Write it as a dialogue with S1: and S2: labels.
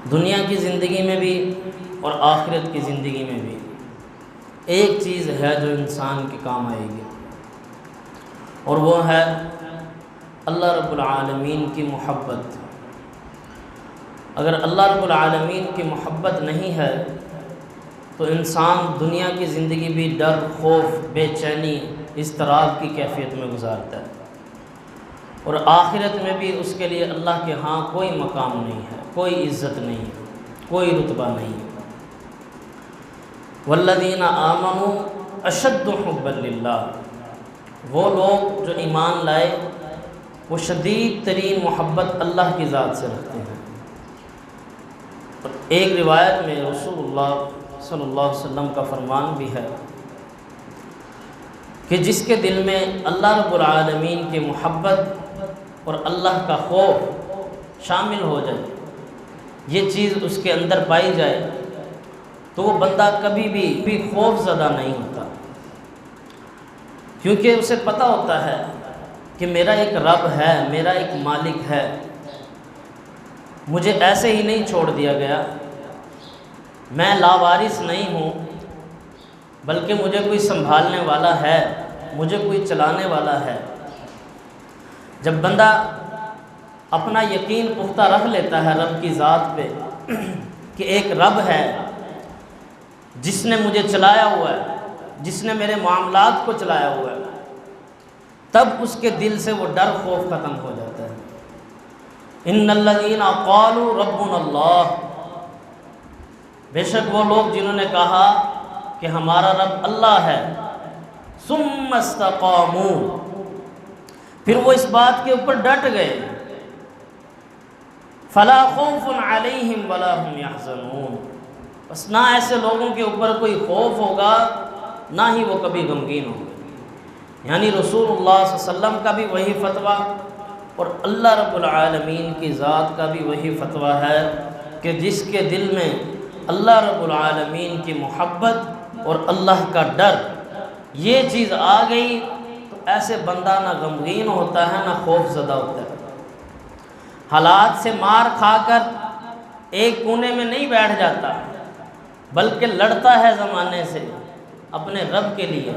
S1: دنیا کی زندگی میں بھی اور آخرت کی زندگی میں بھی ایک چیز ہے جو انسان کے کام آئے گی، اور وہ ہے اللہ رب العالمین کی محبت۔ اگر اللہ رب العالمین کی محبت نہیں ہے تو انسان دنیا کی زندگی بھی ڈر، خوف، بے چینی، اضطراب کی کیفیت میں گزارتا ہے، اور آخرت میں بھی اس کے لیے اللہ کے ہاں کوئی مقام نہیں ہے، کوئی عزت نہیں ہے، کوئی رتبہ نہیں ہے۔ والذین آمنوا اشد حبا للہ، وہ لوگ جو ایمان لائے وہ شدید ترین محبت اللہ کی ذات سے رکھتے ہیں۔ اور ایک روایت میں رسول اللہ صلی اللہ علیہ وسلم کا فرمان بھی ہے کہ جس کے دل میں اللہ رب العالمین کی محبت اور اللہ کا خوف شامل ہو جائے، یہ چیز اس کے اندر پائی جائے، تو وہ بندہ کبھی بھی خوف زدہ نہیں ہوتا، کیونکہ اسے پتہ ہوتا ہے کہ میرا ایک رب ہے، میرا ایک مالک ہے، مجھے ایسے ہی نہیں چھوڑ دیا گیا، میں لاوارث نہیں ہوں، بلکہ مجھے کوئی سنبھالنے والا ہے، مجھے کوئی چلانے والا ہے۔ جب بندہ اپنا یقین پختہ رکھ لیتا ہے رب کی ذات پہ کہ ایک رب ہے جس نے مجھے چلایا ہوا ہے، جس نے میرے معاملات کو چلایا ہوا ہے، تب اس کے دل سے وہ ڈر، خوف ختم ہو جاتا ہے۔ ان الذین قالوا ربنا اللہ، بے شک وہ لوگ جنہوں نے کہا کہ ہمارا رب اللہ ہے، ثم استقاموا، پھر وہ اس بات کے اوپر ڈٹ گئے، فلا خوف علیہم ولا هم يحزنون، بس نہ ایسے لوگوں کے اوپر کوئی خوف ہوگا، نہ ہی وہ کبھی غمگین ہوں گے۔ یعنی رسول اللہ صلی اللہ علیہ وسلم کا بھی وہی فتویٰ اور اللہ رب العالمین کی ذات کا بھی وہی فتویٰ ہے کہ جس کے دل میں اللہ رب العالمین کی محبت اور اللہ کا ڈر، یہ چیز آ گئی تو ایسے بندہ نہ غمگین ہوتا ہے، نہ خوف زدہ ہوتا ہے، حالات سے مار کھا کر ایک کونے میں نہیں بیٹھ جاتا، بلکہ لڑتا ہے زمانے سے اپنے رب کے لیے،